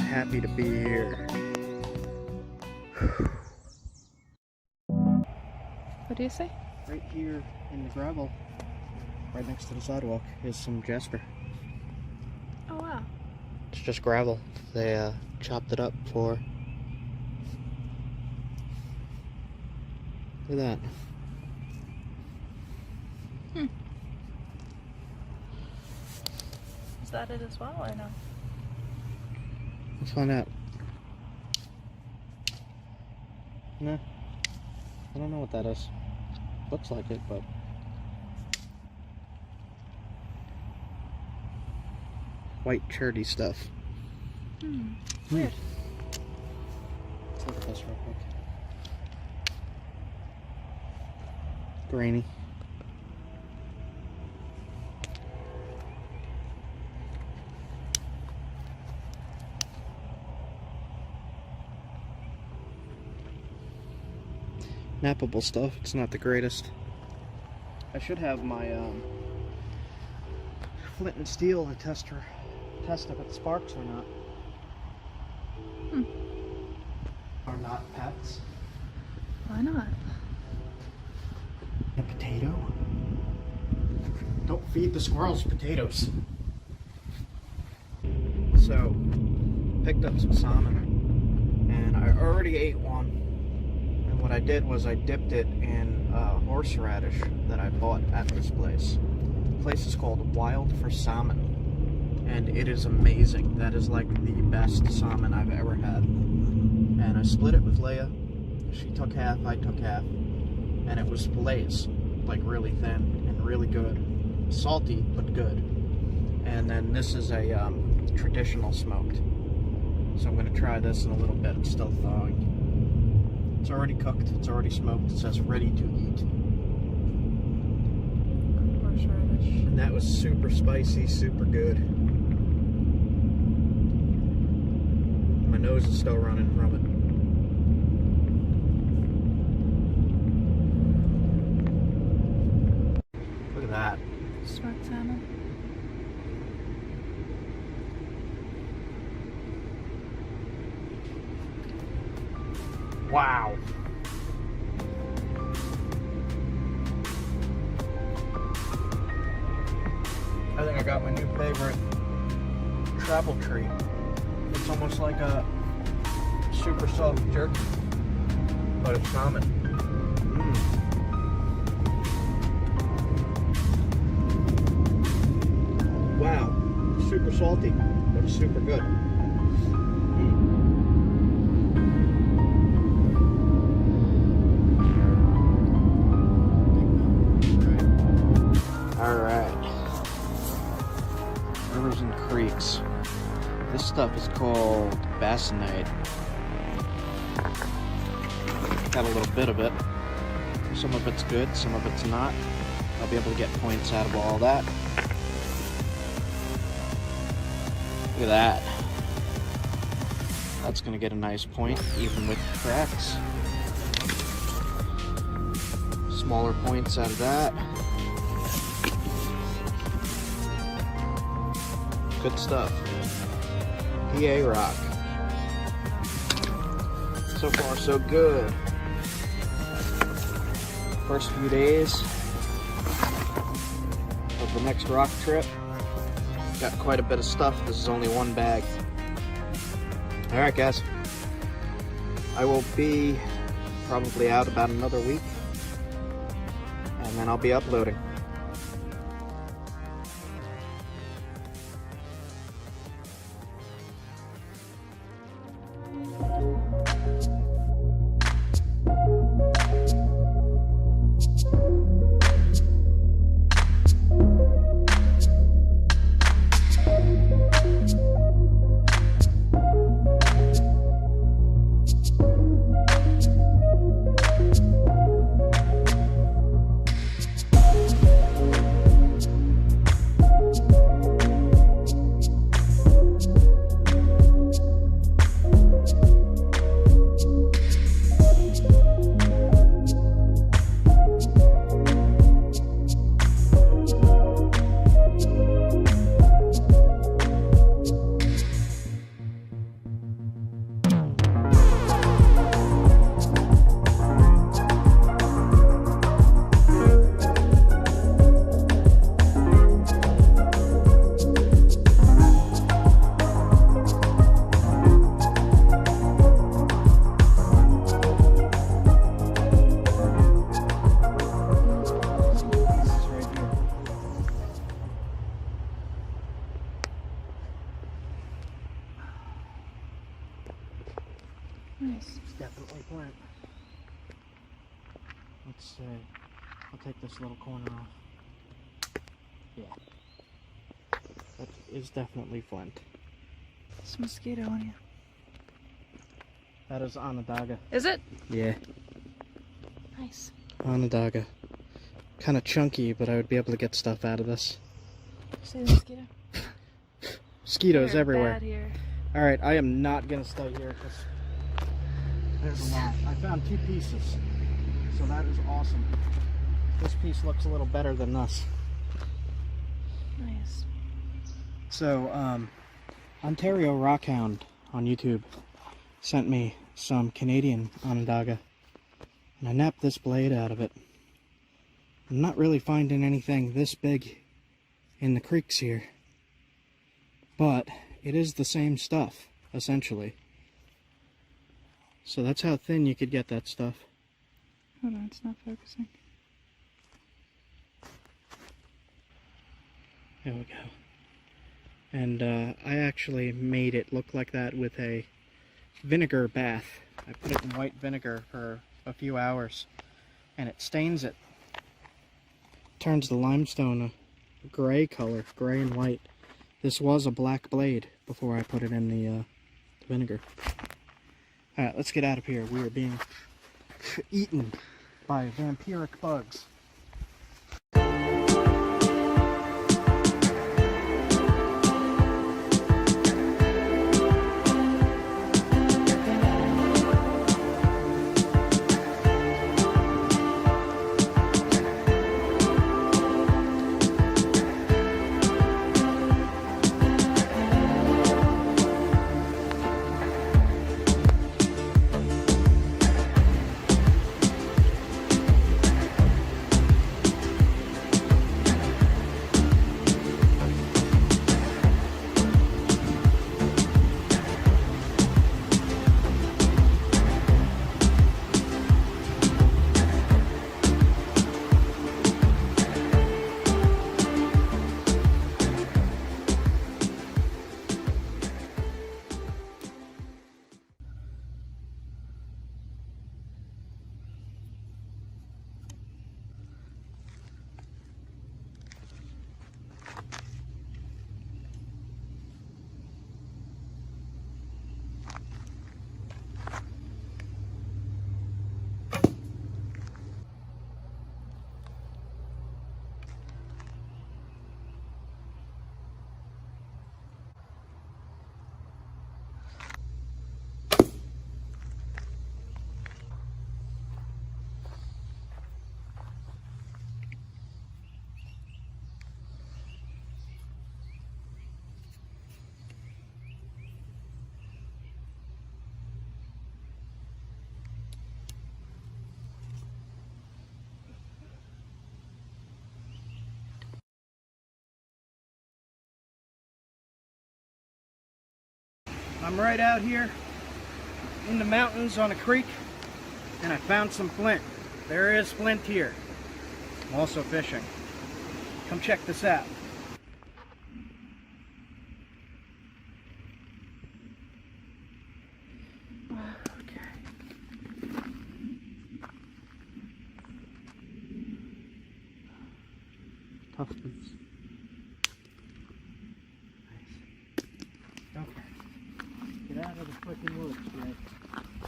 happy to be here. What do you say? Right here in the gravel, right next to the sidewalk, is some jasper. Oh wow. It's just gravel. They chopped it up for... Look at that. Is that it as well or no? Let's find out. Nah. I don't know what that is. Looks like it, but... White cherty stuff. Weird. Let's look at this real quick. Grainy. Knappable stuff. It's not the greatest. I should have my flint and steel to test if it sparks or not. Are not pets. Why not? A potato? Don't feed the squirrels potatoes. So, picked up some salmon, and I already ate one. And what I did was I dipped it in horseradish that I bought at this place. The place is called Wild for Salmon, and it is amazing. That is like the best salmon I've ever had. And I split it with Leia. She took half, I took half, and it was fillets, like really thin and really good. Salty, but good. And then this is a traditional smoked. So I'm going to try this in a little bit. It's still thawing. It's already cooked, it's already smoked. It says ready to eat. Horseradish. And that was super spicy, super good. My nose is still running from it. Look at that. Smoked salmon. Wow. I think I got my new favorite travel treat. It's almost like a super soft jerky, but it's salmon. Wow, super salty, but it's super good. Rivers and creeks. This stuff is called basanite. Got a little bit of it. Some of it's good, some of it's not. I'll be able to get points out of all that. Look at that. That's gonna get a nice point, even with cracks. Smaller points out of that. Good stuff. PA rock. So far, so good. First few days of the next rock trip. Got quite a bit of stuff. This is only one bag. Alright, guys. I will be probably out about another week, and then I'll be uploading. Nice. It's definitely Flint. Let's see. I'll take this little corner off. Yeah. That is definitely Flint. There's a mosquito on you. That is Onondaga. Is it? Yeah. Nice. Onondaga. Kind of chunky, but I would be able to get stuff out of this. See the mosquito? Mosquitoes They're everywhere. bad here. Alright, I am not going to stay here because there's a lot. I found 2 pieces, so that is awesome. This piece looks a little better than this. Nice. So, Ontario Rockhound on YouTube sent me some Canadian Onondaga, and I napped this blade out of it. I'm not really finding anything this big in the creeks here, but it is the same stuff, essentially. So that's how thin you could get that stuff. Hold on, it's not focusing. There we go. And I actually made it look like that with a vinegar bath. I put it in white vinegar for a few hours, and it stains it. Turns the limestone a gray color, gray and white. This was a black blade before I put it in the vinegar. Alright, let's get out of here. We are being eaten by vampiric bugs. I'm right out here in the mountains on a creek, and I found some flint. There is flint here. I'm also fishing. Come check this out. Okay. Tough boots. Nice. Okay. Get out of the freaking woods, Jake.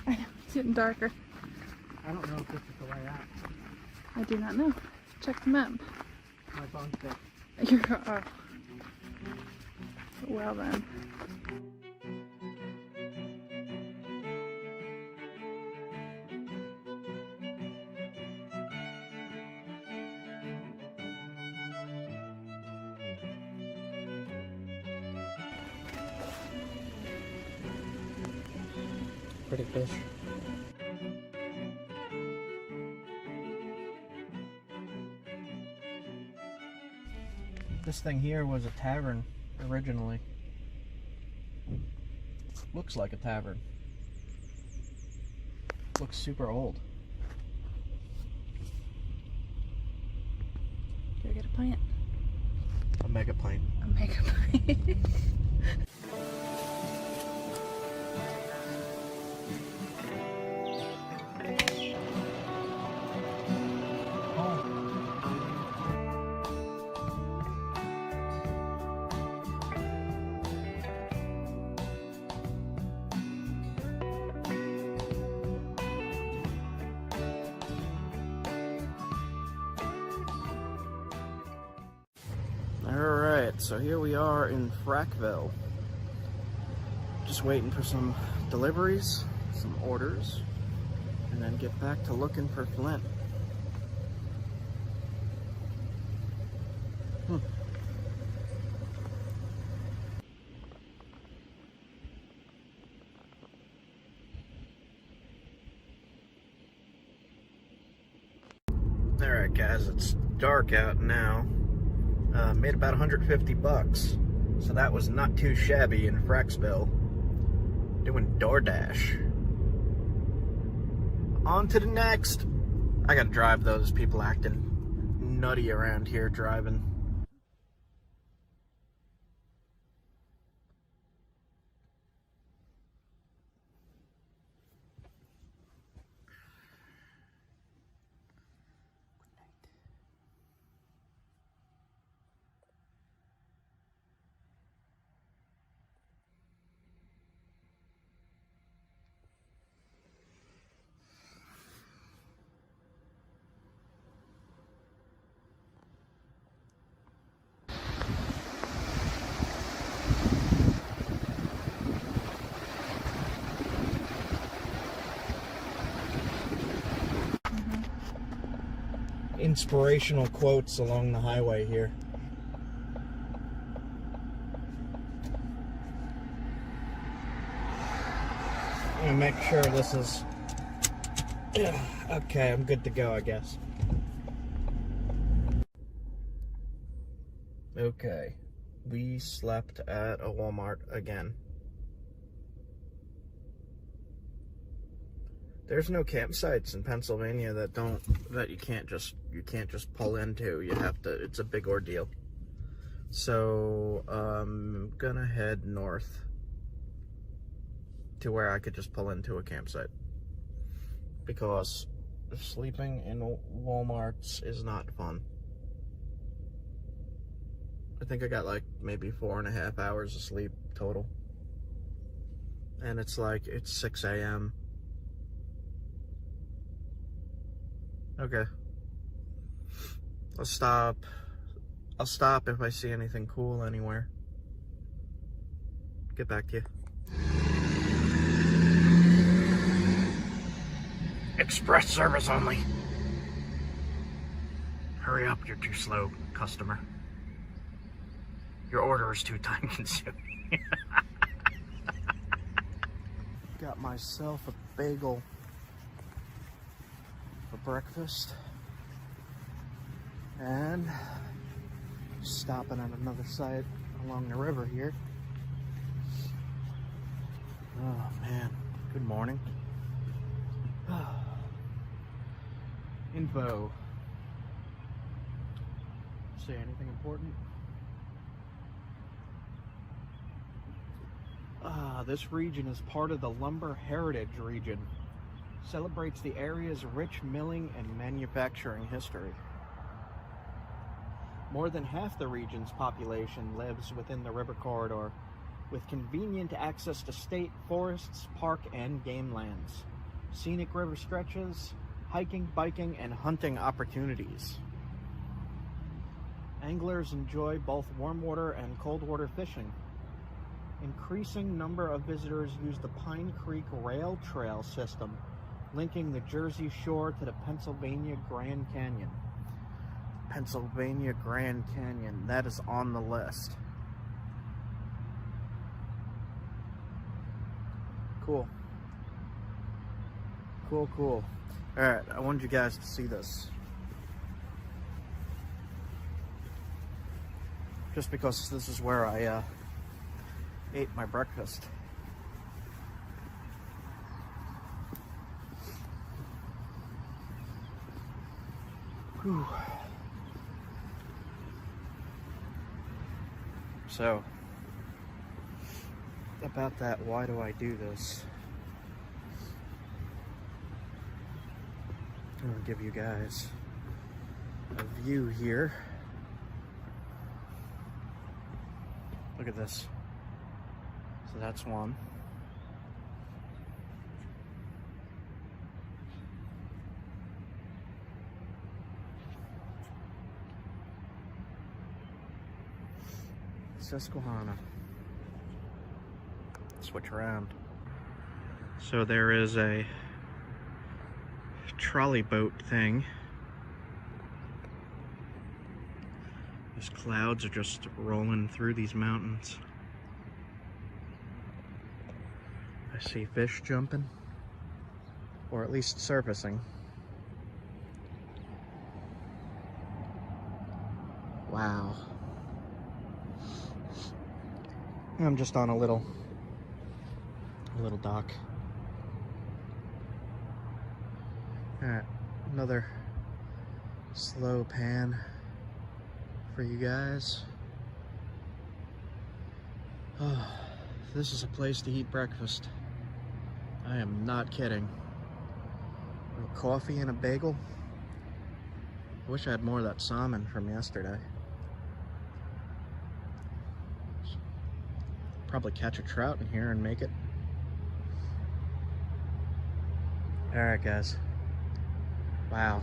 I know, it's getting darker. I don't know if this is the way out. I do not know. Check the map. My phone's dead. You're, oh. Well then. Pretty fish. This thing here was a tavern originally. Looks like a tavern. Looks super old. Go get a plant. A mega plane. A mega plant. Alright, so here we are in Frackville. Just waiting for some deliveries, some orders, and then get back to looking for Flint. Alright guys, it's dark out now. Made about 150 bucks. So that was not too shabby in Fracksville. Doing DoorDash. On to the next. I gotta drive those people acting nutty around here driving. Inspirational quotes along the highway here. I'm gonna make sure this is okay. I'm good to go, I guess. Okay, we slept at a Walmart again. There's no campsites in Pennsylvania that you can't just pull into. You have to, it's a big ordeal. So I'm gonna head north to where I could just pull into a campsite, because sleeping in Walmarts is not fun. I think I got like maybe 4.5 hours of sleep total, and it's 6 a.m. Okay. I'll stop if I see anything cool anywhere. Get back to you. Express service only. Hurry up, you're too slow, customer. Your order is too time consuming. Got myself a bagel for breakfast, and stopping at another site along the river here. Oh man, good morning. Info. Say anything important? This region is part of the Lumber Heritage Region. Celebrates the area's rich milling and manufacturing history. More than half the region's population lives within the river corridor, with convenient access to state forests, park, and game lands, scenic river stretches, hiking, biking, and hunting opportunities. Anglers enjoy both warm water and cold water fishing. Increasing number of visitors use the Pine Creek Rail Trail system, linking the Jersey Shore to the Pennsylvania Grand Canyon. Pennsylvania Grand Canyon, that is on the list. Cool. Cool. Alright, I wanted you guys to see this. Just because this is where I ate my breakfast. Whew. So, about that, why do I do this? I'm gonna give you guys a view here. Look at this. So that's one. Susquehanna. Switch around. So there is a trolley boat thing. These clouds are just rolling through these mountains. I see fish jumping, or at least surfacing. Wow. I'm just on a little dock. Alright, another slow pan for you guys. Oh, this is a place to eat breakfast. I am not kidding. A little coffee and a bagel. I wish I had more of that salmon from yesterday. Probably catch a trout in here and make it. Alright guys. Wow.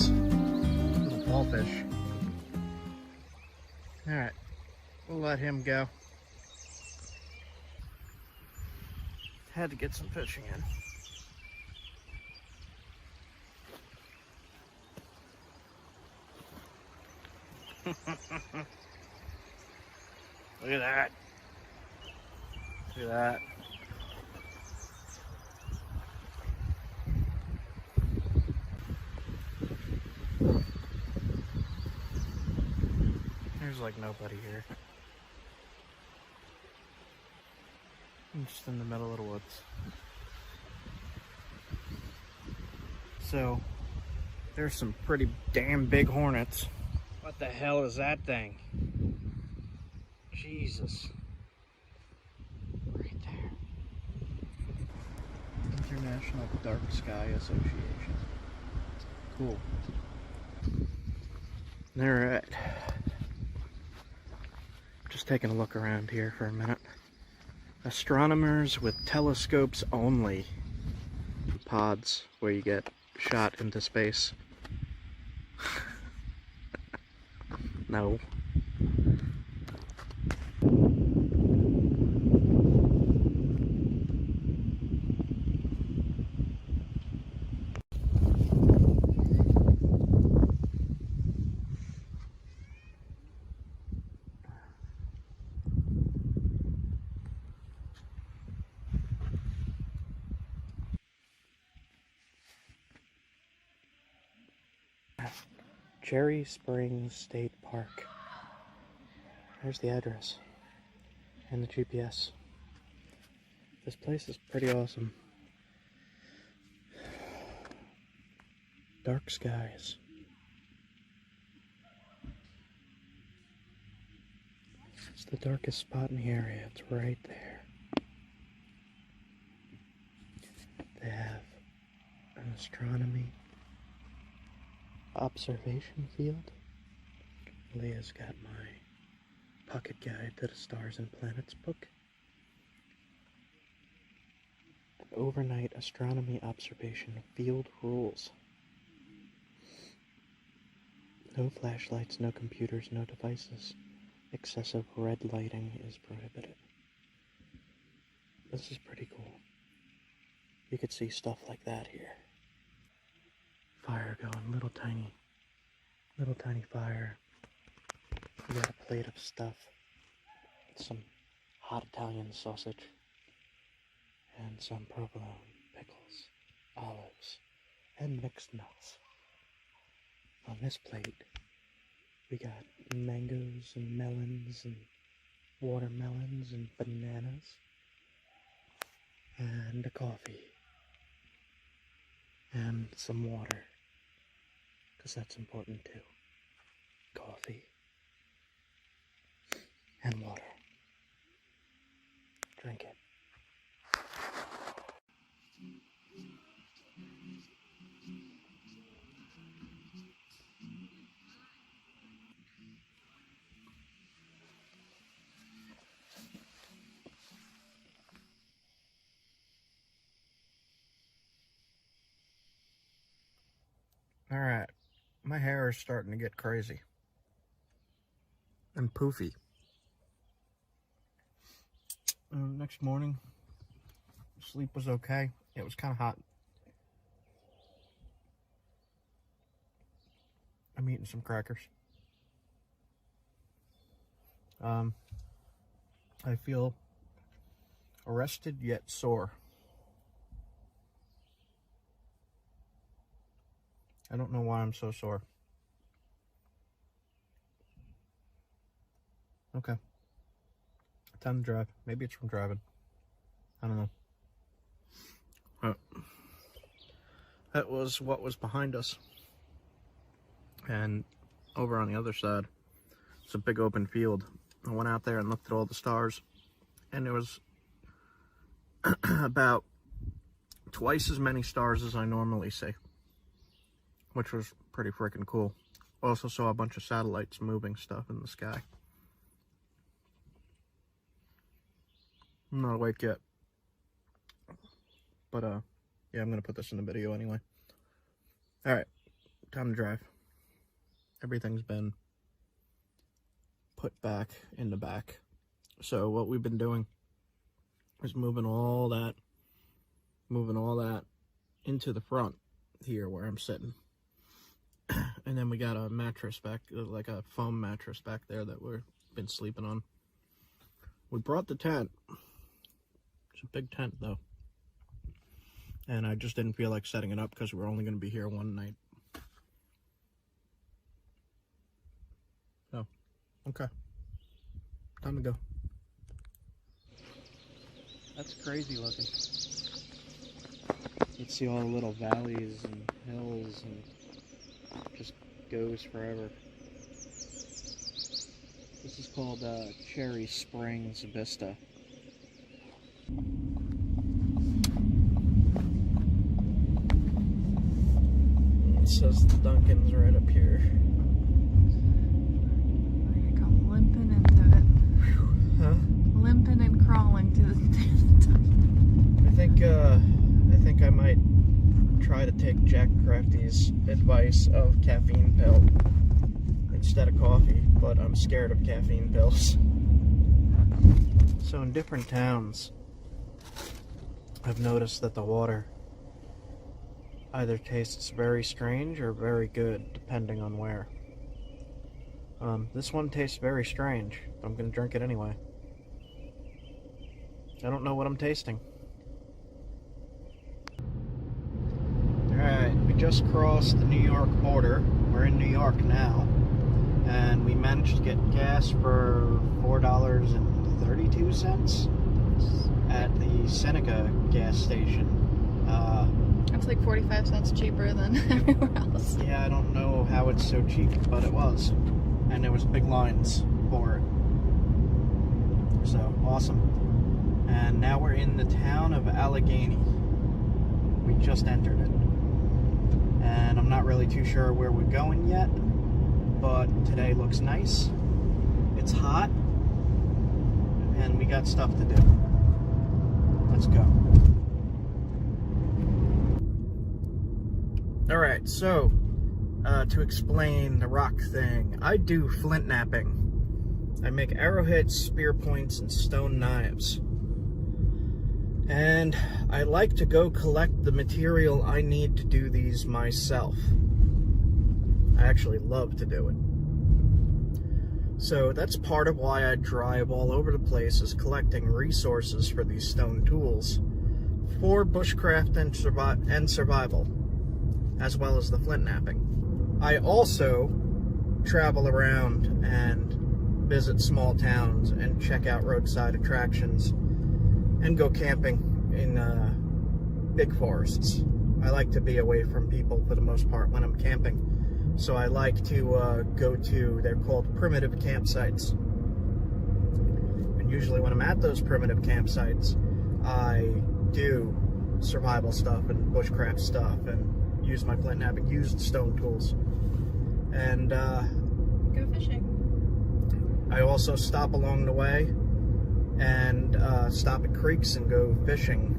Little ballfish. Alright, we'll let him go. Had to get some fishing in. Look at that. Look at that. There's like nobody here. I'm just in the middle of the woods. So, there's some pretty damn big hornets. What the hell is that thing? Jesus. Right there. International Dark Sky Association. Cool. Alright. Just taking a look around here for a minute. Astronomers with telescopes only. Pods where you get shot into space. No. Cherry Springs State Park. There's the address and the GPS. This place is pretty awesome. Dark skies. It's the darkest spot in the area. It's right there. They have an astronomy observation field. Leah's got my Pocket Guide to the Stars and Planets book. Overnight astronomy observation field rules. No flashlights, no computers, no devices. Excessive red lighting is prohibited. This is pretty cool. You could see stuff like that here. Fire going, little tiny fire. We got a plate of stuff. Some hot Italian sausage. And some provolone, pickles, olives, and mixed nuts. On this plate, we got mangoes and melons and watermelons and bananas. And a coffee. And some water. Because that's important too. Coffee. And water. Drink it. Alright, my hair is starting to get crazy and poofy. Next morning, sleep was okay. It was kind of hot. I'm eating some crackers. I feel rested yet sore. I don't know why I'm so sore. Okay. Time to drive. Maybe it's from driving. I don't know. That was what was behind us. And over on the other side, it's a big open field. I went out there and looked at all the stars. And there was about twice as many stars as I normally see, which was pretty freaking cool. Also saw a bunch of satellites moving stuff in the sky. I'm not awake yet. But, yeah, I'm going to put this in the video anyway. Alright, time to drive. Everything's been put back in the back. So what we've been doing is moving all that into the front here where I'm sitting. And then we got a mattress back, like a foam mattress back there that we've been sleeping on. We brought the tent. It's a big tent though. And I just didn't feel like setting it up because we're only going to be here one night. So, okay. Time to go. That's crazy looking. You can see all the little valleys and hills and just goes forever. This is called Cherry Springs Vista. It says the Duncan's right up here. We're gonna go limping into it. Huh? Limping and crawling to the I think I might try to take Jack Crafty's advice of caffeine pill instead of coffee, but I'm scared of caffeine pills. So in different towns, I've noticed that the water either tastes very strange or very good, depending on where. This one tastes very strange, but I'm gonna drink it anyway. I don't know what I'm tasting. Alright, we just crossed the New York border. We're in New York now. And we managed to get gas for $4.32 at the Seneca gas station. That's like 45 cents cheaper than everywhere else. Yeah, I don't know how it's so cheap, but it was. And there was big lines for it. So, awesome. And now we're in the town of Allegheny. We just entered it. And I'm not really too sure where we're going yet, but today looks nice. It's hot, and we got stuff to do. Let's go. Alright, so to explain the rock thing, I do flint knapping. I make arrowheads, spear points, and stone knives. And I like to go collect the material I need to do these myself. I actually love to do it. So that's part of why I drive all over the place, is collecting resources for these stone tools for bushcraft and survival, as well as the flint knapping. I also travel around and visit small towns and check out roadside attractions and go camping in big forests. I like to be away from people for the most part when I'm camping. So I like to go to, they're called primitive campsites. And usually when I'm at those primitive campsites, I do survival stuff and bushcraft stuff and use my flint knapping, use the stone tools. And go fishing. I also stop along the way and stop at creeks and go fishing.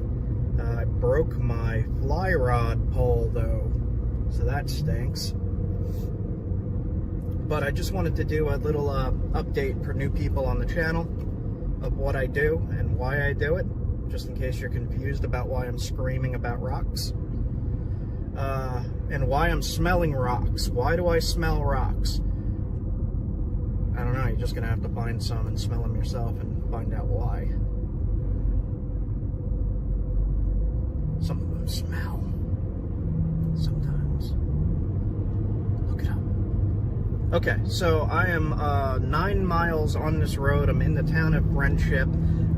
I broke my fly rod pole though, so that stinks. But I just wanted to do a little update for new people on the channel of what I do and why I do it, just in case you're confused about why I'm screaming about rocks. And why I'm smelling rocks. Why do I smell rocks? I don't know, you're just gonna have to find some and smell them yourself and find out why. Some of them smell. Sometimes. Look it up. Okay, so I am 9 miles on this road. I'm in the town of Friendship.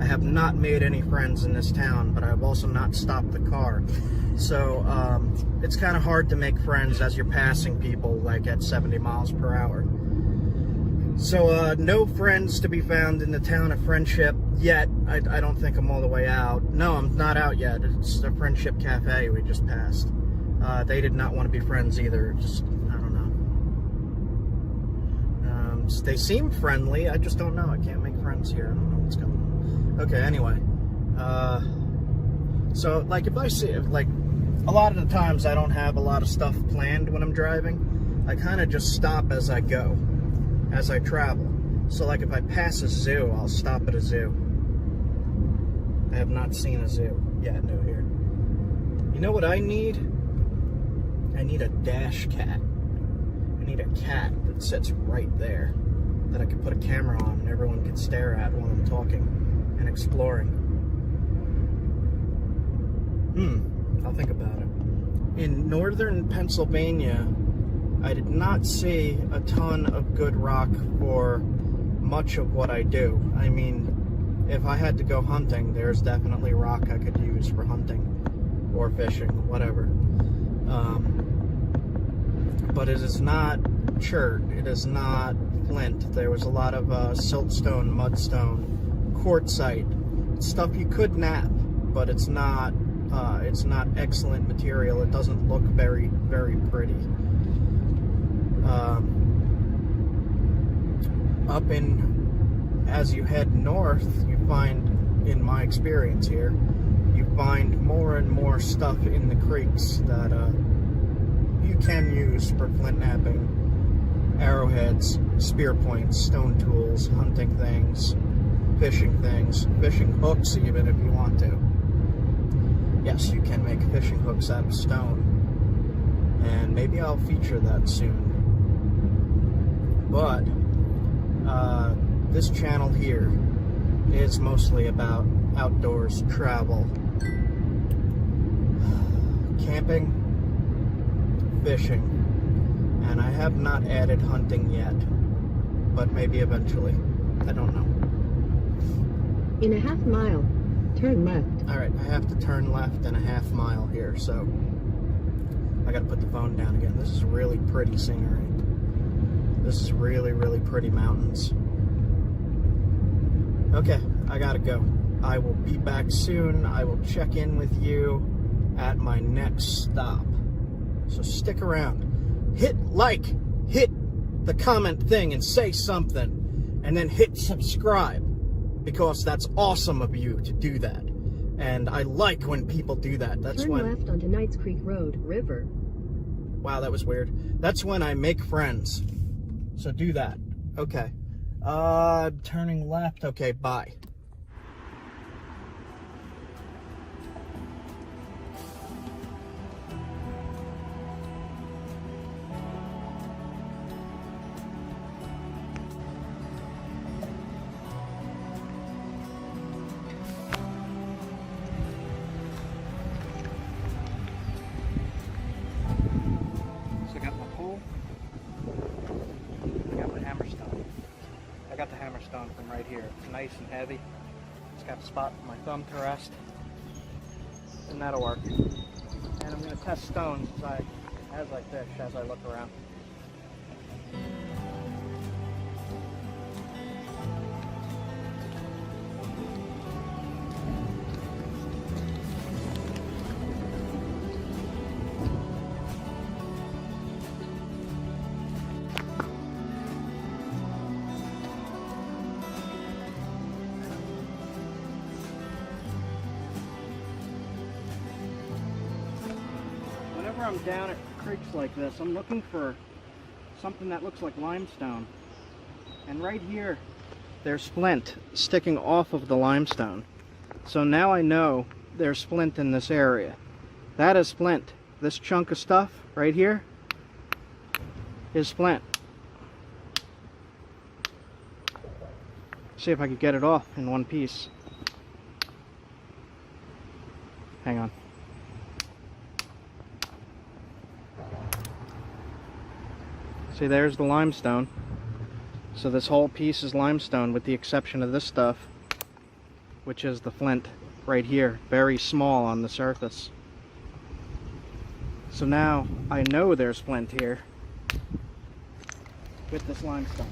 I have not made any friends in this town, but I've also not stopped the car. So it's kind of hard to make friends as you're passing people like at 70 miles per hour. So no friends to be found in the town of Friendship yet. I don't think I'm all the way out. No, I'm not out yet. It's the Friendship Cafe we just passed. They did not want to be friends either. Just, I don't know. They seem friendly. I just don't know. I can't make friends here. I don't know what's going on. Okay, anyway. So, like, if I see, like, a lot of the times I don't have a lot of stuff planned when I'm driving. I kind of just stop as I go, as I travel. So, like, if I pass a zoo, I'll stop at a zoo. I have not seen a zoo yet, no here. You know what I need? I need a dash cat. I need a cat that sits right there that I could put a camera on and everyone can stare at while I'm talking and exploring. I'll think about it. In northern Pennsylvania, I did not see a ton of good rock for much of what I do. I mean, if I had to go hunting, there's definitely rock I could use for hunting or fishing, whatever. But it is not chert, it is not flint. There was a lot of siltstone, mudstone, quartzite, stuff you could knap, but it's not excellent material. It doesn't look very, very pretty. Up in, as you head north, you find, in my experience here, you find more and more stuff in the creeks that you can use for flint knapping, arrowheads, spear points, stone tools, hunting things, fishing hooks even if you want to. Yes, you can make fishing hooks out of stone, and maybe I'll feature that soon. But this channel here is mostly about outdoors travel, camping, fishing, and I have not added hunting yet, but maybe eventually. I don't know. In a half mile, turn left. Alright, I have to turn left in a half mile here, so I gotta put the phone down again. This is really pretty scenery. This is really, really pretty mountains. Okay, I gotta go. I will be back soon. I will check in with you at my next stop. So stick around. Hit like, hit the comment thing and say something, and then hit subscribe. because that's awesome of you to do that. And I like when people do that. That's Turn when... left onto Knights Creek Road, River. Wow, that was weird. That's when I make friends. So do that. Okay. Turning left. Okay, bye. So I got my pole. I got my hammerstone. I got the hammerstone from right here. It's nice and heavy. It's got a spot for my thumb to rest. And that'll work. And I'm going to test stones as I fish, as I look around. Whenever I'm down at creeks like this, I'm looking for something that looks like limestone. And right here, there's flint sticking off of the limestone. So now I know there's flint in this area. That is flint. This chunk of stuff right here is flint. See if I could get it off in one piece. Hang on. See, there's the limestone. So this whole piece is limestone with the exception of this stuff, which is the flint right here, very small on the surface. So now I know there's flint here with this limestone.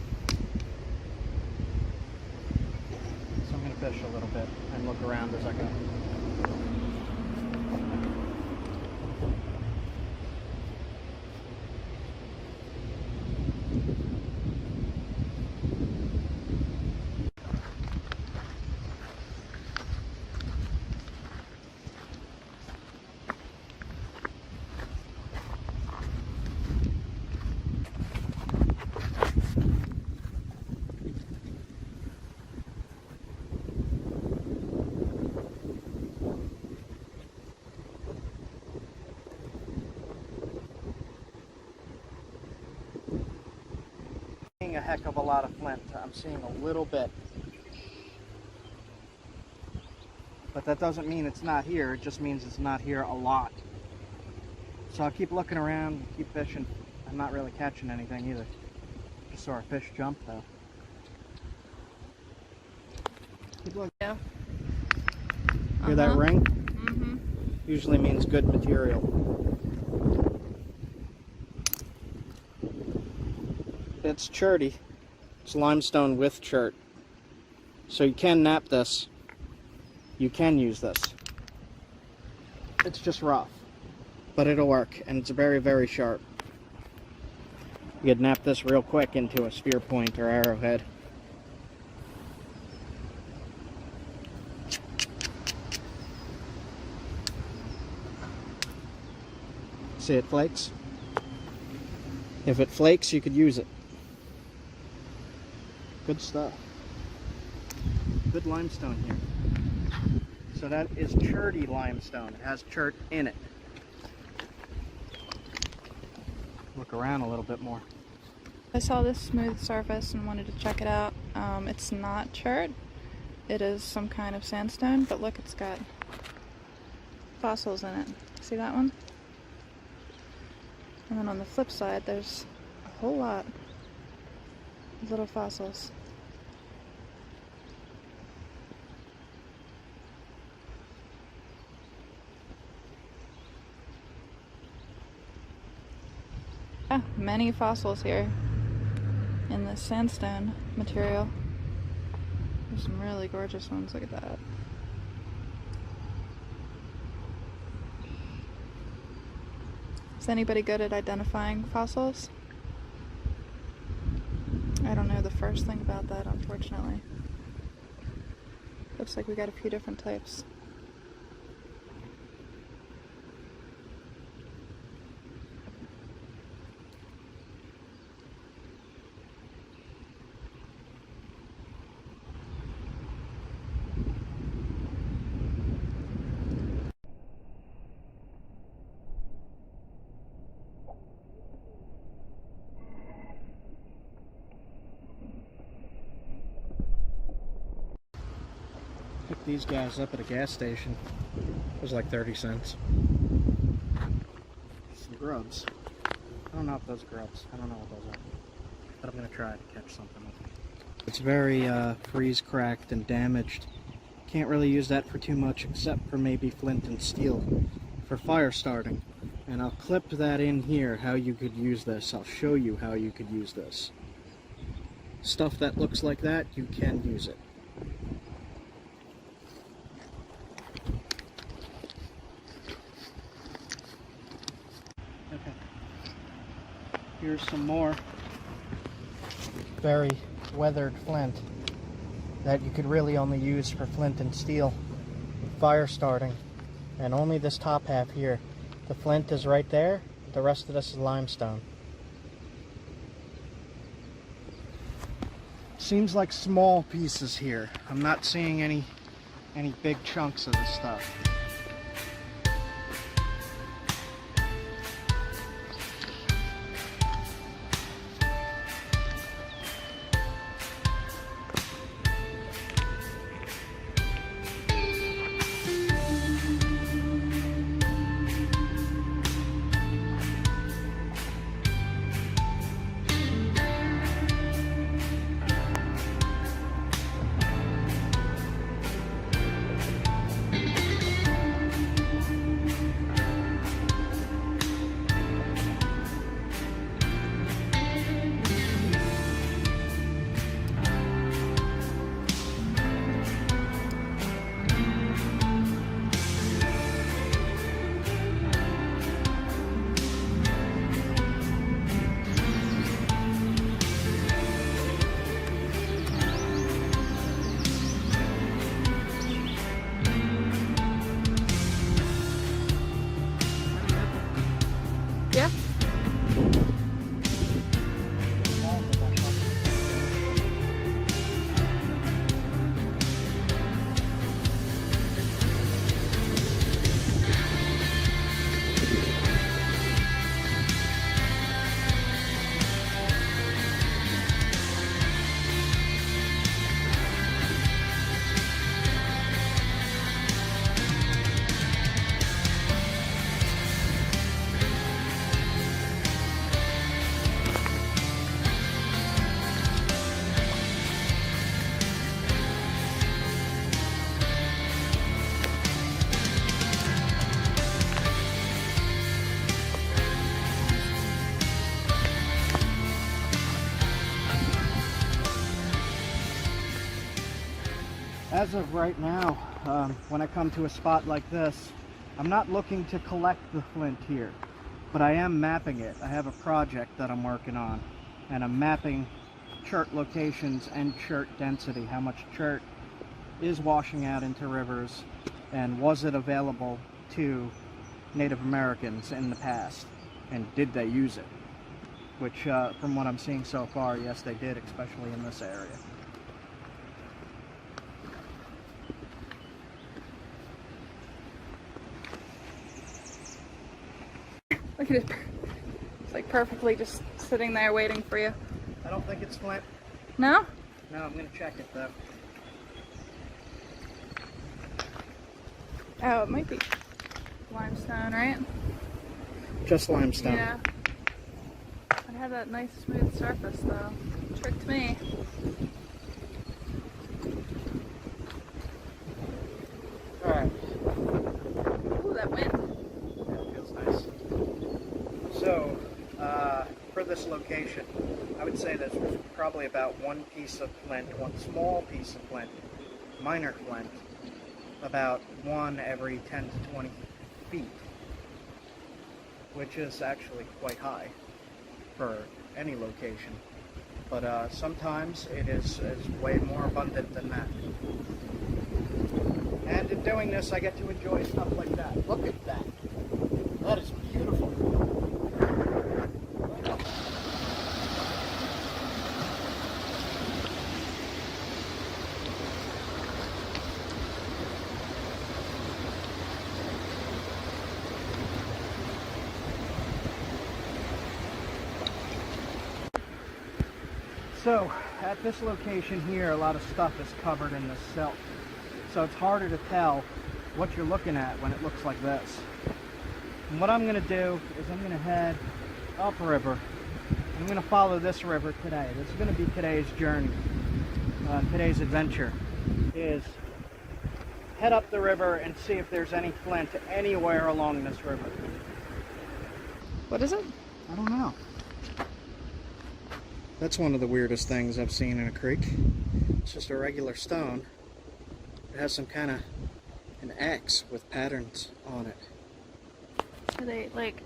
So I'm going to fish a little bit and look around as I go. A heck of a lot of flint. I'm seeing a little bit, but that doesn't mean it's not here. It just means it's not here a lot. So I'll keep looking around, keep fishing. I'm not really catching anything either. Just saw a fish jump though. Keep looking. Yeah. Hear that ring? Mm-hmm. Usually means good material. It's cherty. It's limestone with chert. So you can knap this. You can use this. It's just rough, but it'll work, and it's very, very sharp. You could knap this real quick into a spear point or arrowhead. See, it flakes. If it flakes, you could use it. Good stuff. Good limestone here. So that is cherty limestone. It has chert in it. Look around a little bit more. I saw this smooth surface and wanted to check it out. It's not chert. It is some kind of sandstone, but look, it's got fossils in it. See that one? And then on the flip side, there's a whole lot of little fossils. Yeah, many fossils here in this sandstone material. There's some really gorgeous ones. Look at that. Is anybody good at identifying fossils? I don't know the first thing about that, unfortunately. Looks like we got a few different types. Picked these guys up at a gas station. It was like 30 cents. Some grubs. I don't know if those grubs. I don't know what those are. But I'm going to try to catch something with them. It's very freeze cracked and damaged. Can't really use that for too much except for maybe flint and steel for fire starting. And I'll clip that in here how you could use this. I'll show you how you could use this. Stuff that looks like that, you can use it. Okay. Here's some more very weathered flint that you could really only use for flint and steel fire starting, and only this top half here. The flint is right there, the rest of this is limestone. Seems like small pieces here. I'm not seeing any big chunks of this stuff. Yeah? As of right now, when I come to a spot like this, I'm not looking to collect the flint here, but I am mapping it. I have a project that I'm working on, and I'm mapping chert locations and chert density, how much chert is washing out into rivers, and was it available to Native Americans in the past, and did they use it? Which, from what I'm seeing so far, yes they did, especially in this area. Look at it. It's like perfectly just sitting there waiting for you. I don't think it's flint. No? No, I'm gonna check it though. Oh, it might be limestone, right? Just limestone. Yeah. It had that nice smooth surface though. Tricked me. Alright. Ooh, that wind. Yeah, it feels nice. So, for this location, I would say there's probably about one piece of flint, one small piece of flint, minor flint, about one every 10 to 20 feet, which is actually quite high for any location. But sometimes it is way more abundant than that. and doing this, I get to enjoy stuff like that. Look at that. That is beautiful. So, at this location here, a lot of stuff is covered in this silt. So it's harder to tell what you're looking at when it looks like this. And what I'm going to do is I'm going to head upriver. I'm going to follow this river today. This is going to be today's journey. Today's adventure is head up the river and see if there's any flint anywhere along this river. What is it? I don't know. That's one of the weirdest things I've seen in a creek. It's just a regular stone. It has some kind of an X with patterns on it. Are they like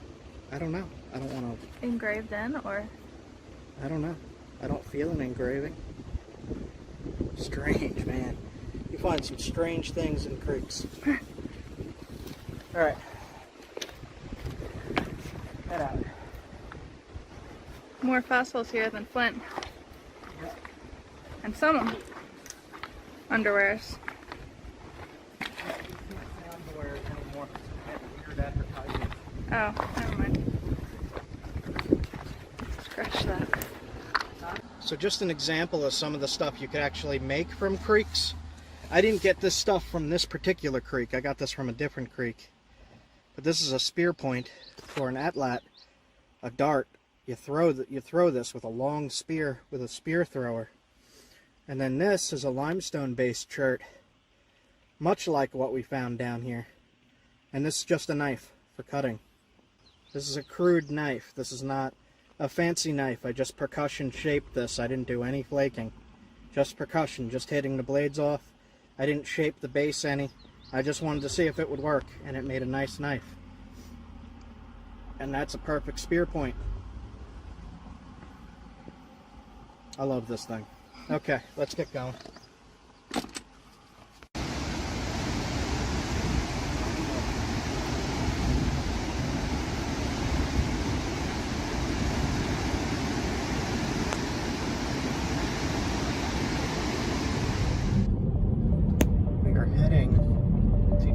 I don't know. I don't want to... engraved in, or? I don't know. I don't feel an engraving. Strange, man. You find some strange things in creeks. Alright. Head out. More fossils here than flint. Yep. And some underwears. Oh, never mind. Scratch that. So just an example of some of the stuff you could actually make from creeks. I didn't get this stuff from this particular creek. I got this from a different creek. But this is a spear point for an atlat, a dart. You throw this with a long spear, with a spear thrower. And then this is a limestone-based chert, much like what we found down here. And this is just a knife for cutting. This is a crude knife. This is not a fancy knife. I just percussion shaped this. I didn't do any flaking. Just percussion, just hitting the blades off. I didn't shape the base any. I just wanted to see if it would work, and it made a nice knife. And that's a perfect spear point. I love this thing. Okay, let's get going.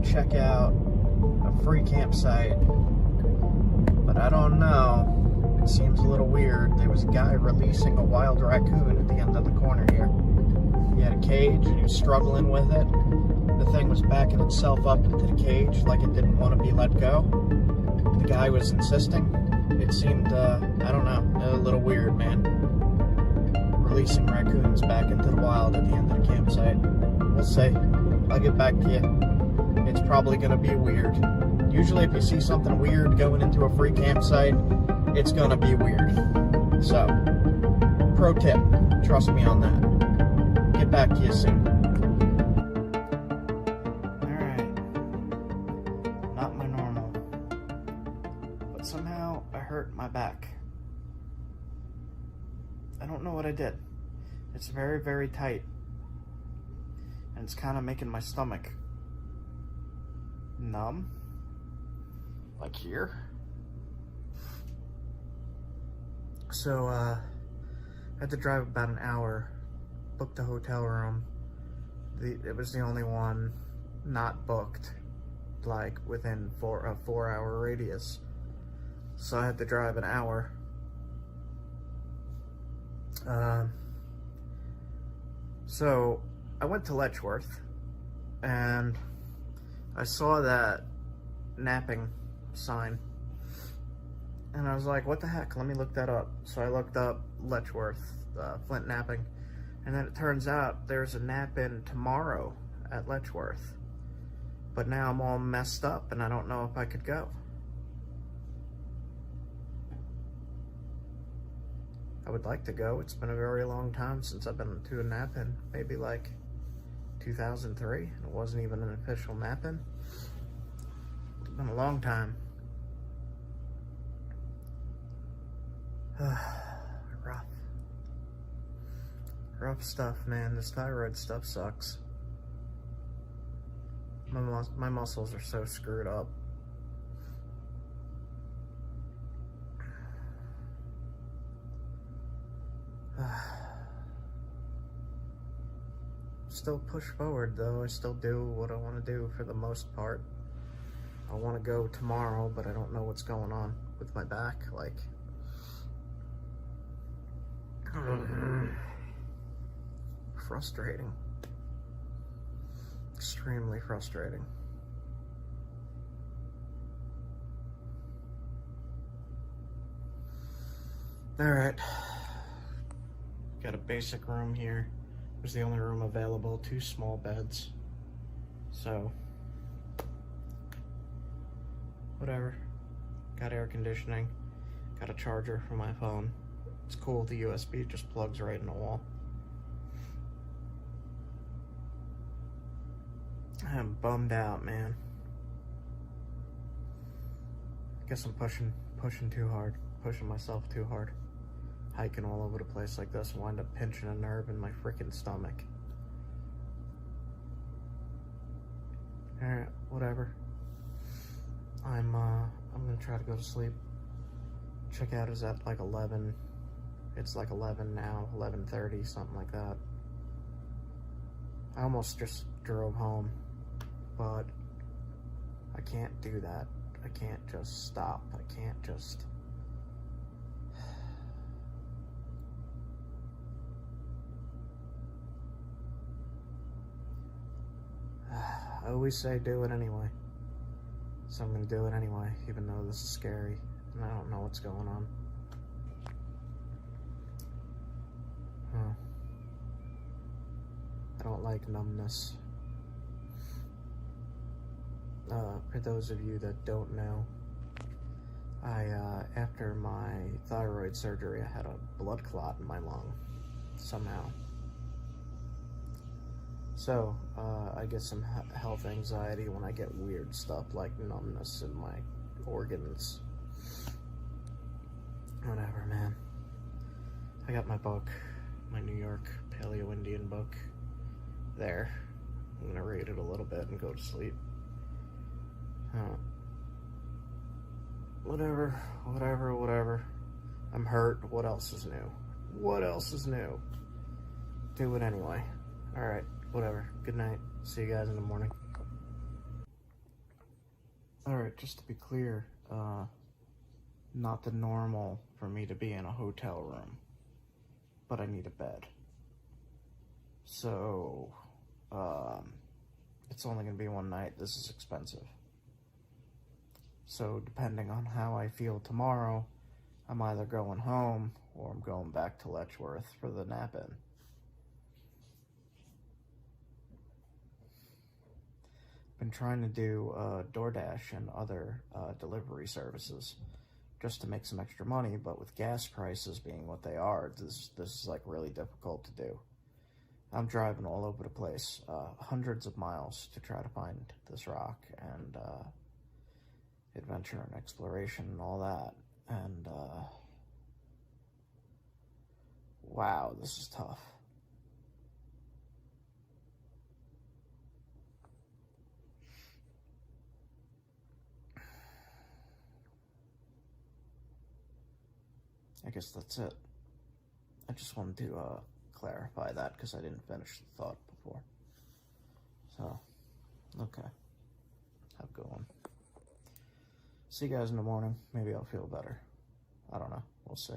Check out a free campsite, but I don't know, it seems a little weird. There was a guy releasing a wild raccoon at the end of the corner here. He had a cage and he was struggling with it. The thing was backing itself up into the cage like it didn't want to be let go. The guy was insisting. It seemed, I don't know, a little weird, man. Releasing raccoons back into the wild at the end of the campsite. We'll see. I'll get back to you. It's probably going to be weird. Usually if you see something weird going into a free campsite, it's going to be weird. So, pro tip, trust me on that. Get back to you soon. Alright. Not my normal. But somehow I hurt my back. I don't know what I did. It's very, very tight. And it's kind of making my stomach numb, like here. So I had to drive about an hour, booked a hotel room. It was the only one not booked, like within a 4-hour radius. So I had to drive an hour. So I went to Letchworth and I saw that napping sign and I was like, what the heck, let me look that up. So I looked up Letchworth, Flint Knapping, and then it turns out there's a nap-in tomorrow at Letchworth. But now I'm all messed up and I don't know if I could go. I would like to go. It's been a very long time since I've been to a nap-in, maybe like 2003, and it wasn't even an official nap-in. It's been a long time. Rough stuff, man. This thyroid stuff sucks. My muscles are so screwed up. Still push forward though. I still do what I want to do for the most part. I want to go tomorrow, but I don't know what's going on with my back. Like, frustrating. Extremely frustrating. Alright. Got a basic room here. It was the only room available, 2 small beds. So, whatever. Got air conditioning. Got a charger for my phone. It's cool, the USB just plugs right in the wall. I'm bummed out, man. I guess I'm pushing too hard. Pushing myself too hard. Hiking all over the place like this and wind up pinching a nerve in my freaking stomach. Alright, whatever. I'm gonna try to go to sleep. Checkout is at like 11. It's like 11 now, 11:30, something like that. I almost just drove home, but I can't do that. I can't just stop. I can't just... I always say do it anyway. So I'm gonna do it anyway, even though this is scary and I don't know what's going on. I don't like numbness. For those of you that don't know, after my thyroid surgery, I had a blood clot in my lung, somehow. So, I get some health anxiety when I get weird stuff like numbness in my organs. Whatever, man. I got my book, my New York Paleo-Indian book, there. I'm gonna read it a little bit and go to sleep. Whatever. I'm hurt. What else is new? What else is new? Do it anyway. Alright, whatever. Good night. See you guys in the morning. Alright, just to be clear, not the normal for me to be in a hotel room, but I need a bed. So, it's only gonna be one night. This is expensive. So depending on how I feel tomorrow, I'm either going home or I'm going back to Letchworth for the nap-in. Been trying to do DoorDash and other delivery services just to make some extra money, but with gas prices being what they are, this is like really difficult to do. I'm driving all over the place, hundreds of miles to try to find this rock and adventure and exploration and all that. And wow, this is tough. I guess that's it. I just wanted to clarify that because I didn't finish the thought before. So, okay. Have a good one. See you guys in the morning. Maybe I'll feel better. I don't know. We'll see.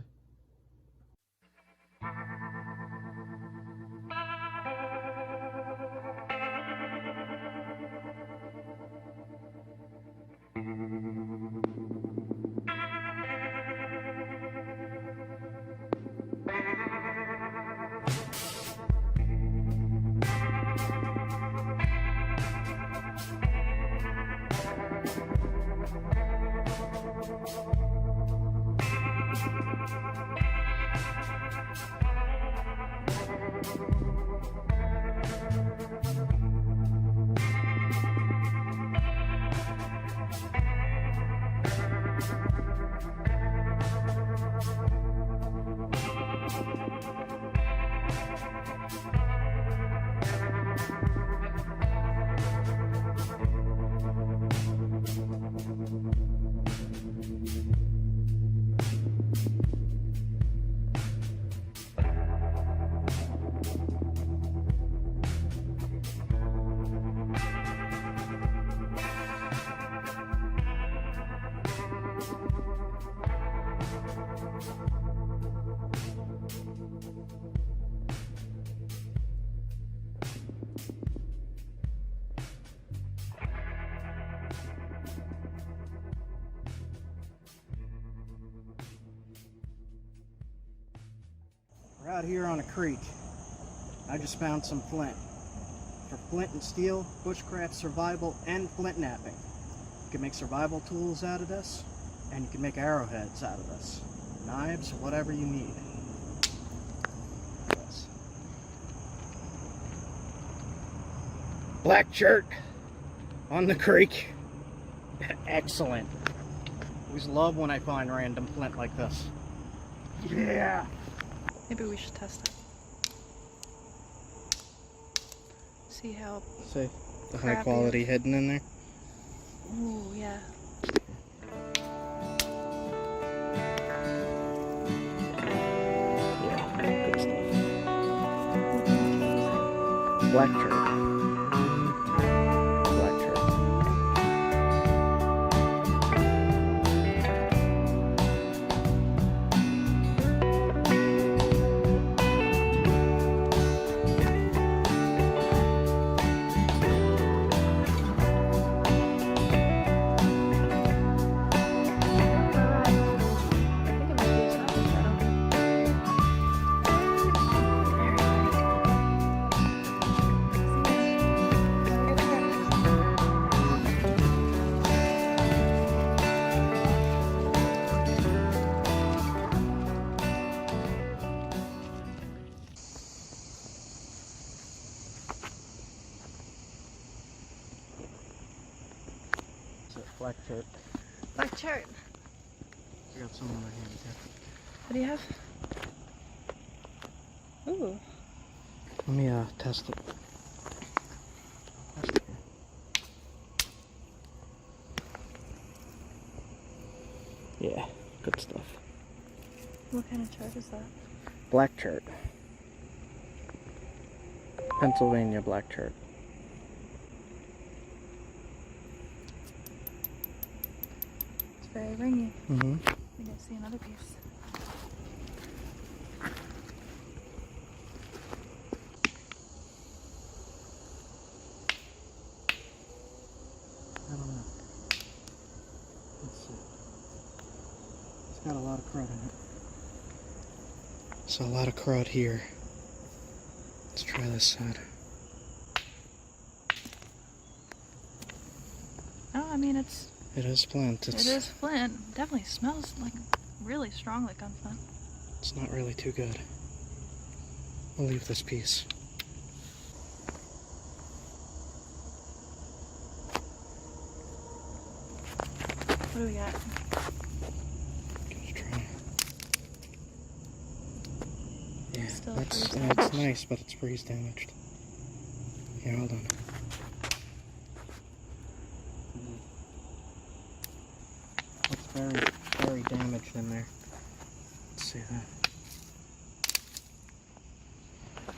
We're out here on a creek. I just found some flint. For flint and steel, bushcraft survival, and flint knapping. You can make survival tools out of this, and you can make arrowheads out of this. Knives, whatever you need. Yes. Black shirt on the creek. Excellent. Always love when I find random flint like this. Yeah. Maybe we should test it. See how. See the high crappy. quality hidden in there? Ooh, yeah. Yeah, good stuff. Black shirt. Black shirt. Black shirt. Black chart. I got some on my hand here. What do you have? Ooh. Let me test it. Test it here. Yeah, good stuff. What kind of chart is that? Black chart. Pennsylvania black chart. It's very ringy. Mm-hmm. I think I see another piece. I don't know. Let's see. It's got a lot of crud in it. So a lot of crud here. Let's try this side. Oh, I mean, it is flint. is flint. Definitely smells like really strong like gunflint. It's not really too good. I'll leave this piece. What do we got? Just try. Yeah, Still that's freeze it's damaged. nice, but it's freeze damaged. Here, hold on. It's very, very damaged in there. Let's see that.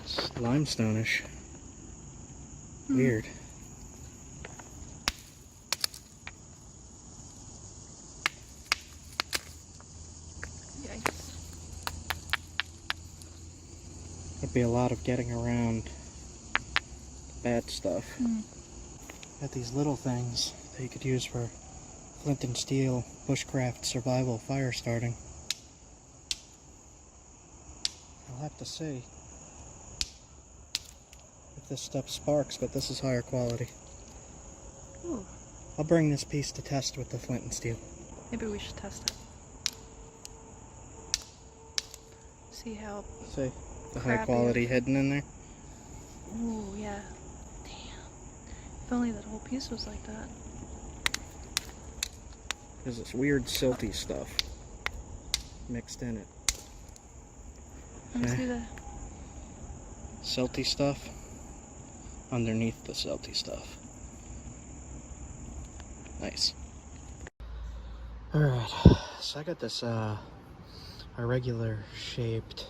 It's limestone-ish. Weird. Yikes. There'd be a lot of getting around the bad stuff. Got these little things that you could use for flint and steel, bushcraft, survival, fire starting. I'll have to see if this stuff sparks, but this is higher quality. Ooh. I'll bring this piece to test with the flint and steel. Maybe we should test it. See how. See the high Crappy. quality hidden in there? Ooh, yeah. Damn. If only that whole piece was like that. There's this weird silty stuff mixed in it. Let me Okay. see the. Silty stuff underneath the silty stuff. Nice. Alright, so I got this irregular shaped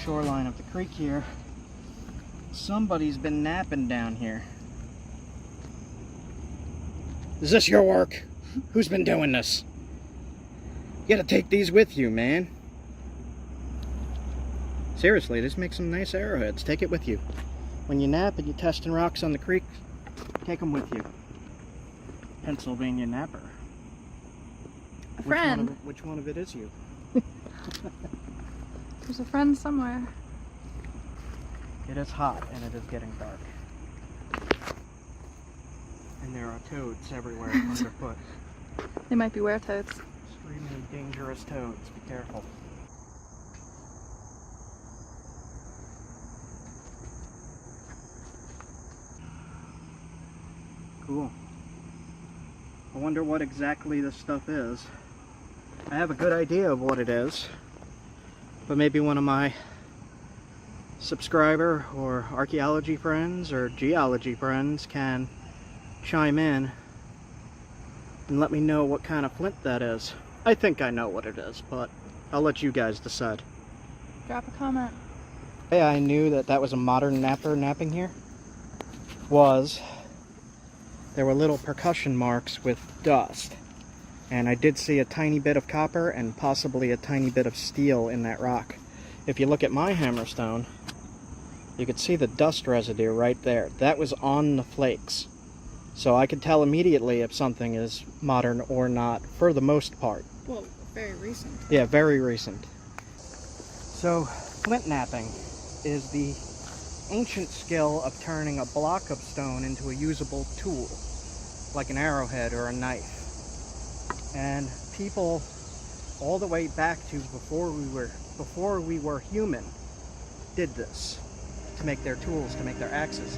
shoreline of the creek here. Somebody's been napping down here. Is this your work? Who's been doing this? You gotta take these with you, man. Seriously, this makes some nice arrowheads. Take it with you. When you nap and you're testing rocks on the creek, take them with you. Pennsylvania napper. A friend. Which one of it is you? There's a friend somewhere. It is hot and it is getting dark. And there are toads everywhere underfoot. They might be were-toads. Extremely dangerous toads. Be careful. Cool. I wonder what exactly this stuff is. I have a good idea of what it is, but maybe one of my subscriber or archaeology friends or geology friends can chime in and let me know what kind of flint that is. I think I know what it is, but I'll let you guys decide. Drop a comment. The way I knew that that was a modern napper napping here was there were little percussion marks with dust, and I did see a tiny bit of copper and possibly a tiny bit of steel in that rock. If you look at my hammerstone, you could see the dust residue right there. That was on the flakes. So I could tell immediately if something is modern or not, for the most part. Well, very recent. Yeah, very recent. So, flint knapping is the ancient skill of turning a block of stone into a usable tool, like an arrowhead or a knife. And people all the way back to before we were human did this to make their tools, to make their axes.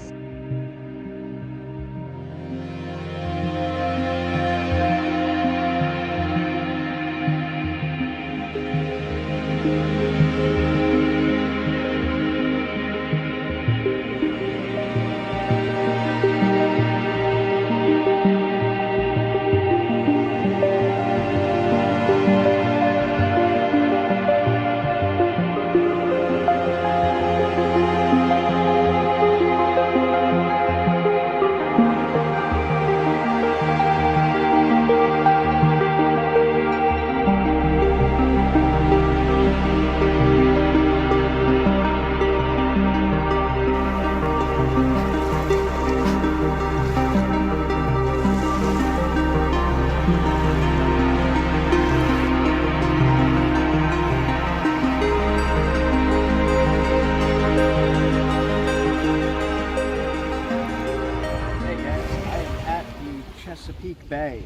Bay,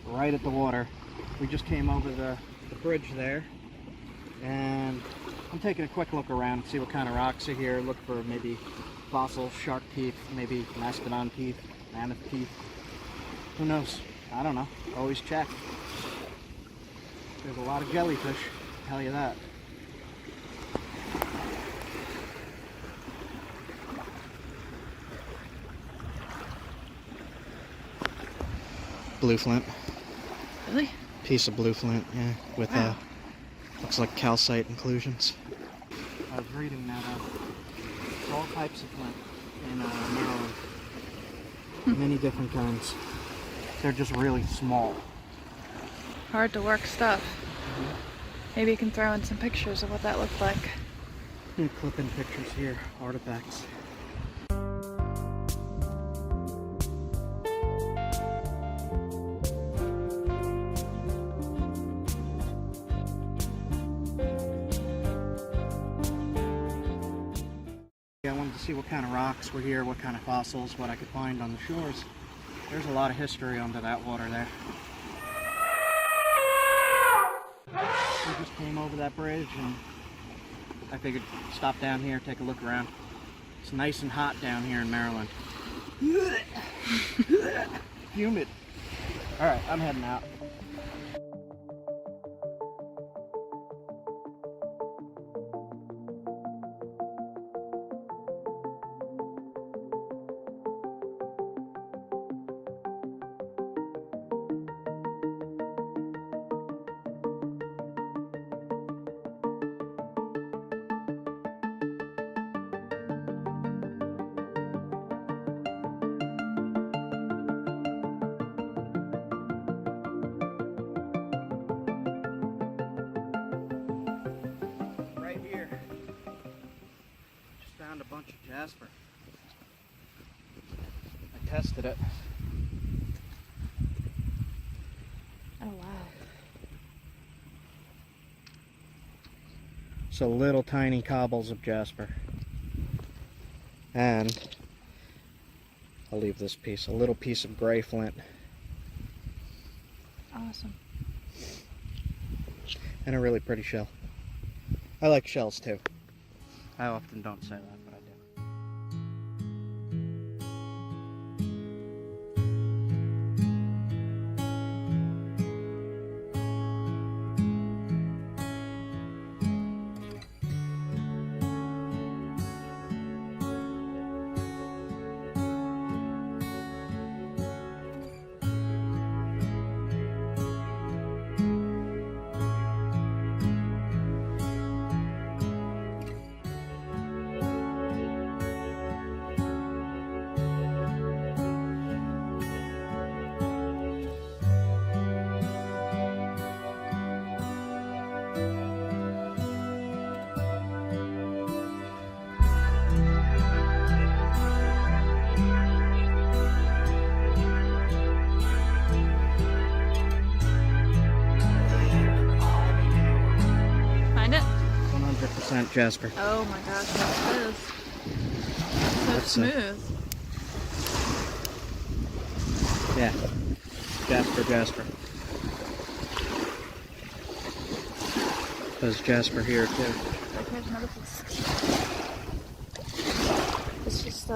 right at the water. We just came over the bridge there, and I'm taking a quick look around, see what kind of rocks are here, look for maybe fossils, shark teeth, maybe mastodon teeth, mammoth teeth. Who knows? I don't know. Always check. There's a lot of jellyfish, I'll tell you that. Blue flint. Really? Piece of blue flint, yeah, with wow. Looks like calcite inclusions. I was reading that all types of flint in Maryland. Many different kinds. They're just really small. Hard to work stuff. Maybe you can throw in some pictures of what that looked like. Yeah, clip in pictures here, artifacts. I wanted to see what kind of rocks were here, what kind of fossils, what I could find on the shores. There's a lot of history under that water there. We just came over that bridge and I figured stop down here, take a look around. It's nice and hot down here in Maryland. Humid. Alright, I'm heading out. jasper. I tested it. Oh wow. So little tiny cobbles of jasper. And I'll leave this piece, a little piece of gray flint. Awesome. And a really pretty shell. I like shells too. I often don't say that, but I do. Find it? 100% jasper. Oh my gosh, that is so That's smooth. Yeah. Jasper. There's jasper here too. Like, here's another piece. It's just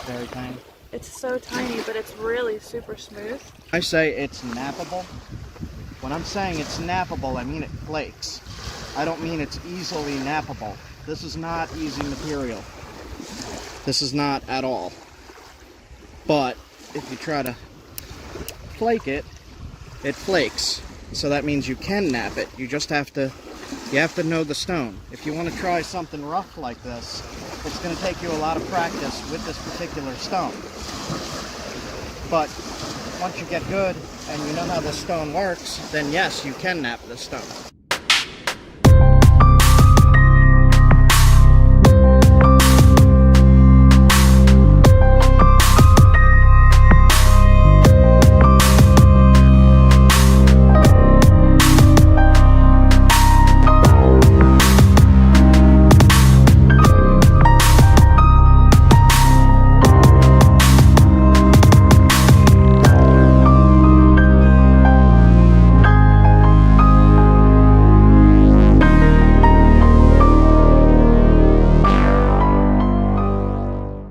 Very tiny. it's so tiny, but it's really super smooth. I say it's knappable. When I'm saying it's knappable, I mean it flakes. I don't mean it's easily knappable. This is not easy material. This is not at all. But if you try to flake it, it flakes. So that means you can knap it. You just have to know the stone. If you want to try something rough like this, it's going to take you a lot of practice with this particular stone. But once you get good and you know how the stone works, then yes, you can knap the stone.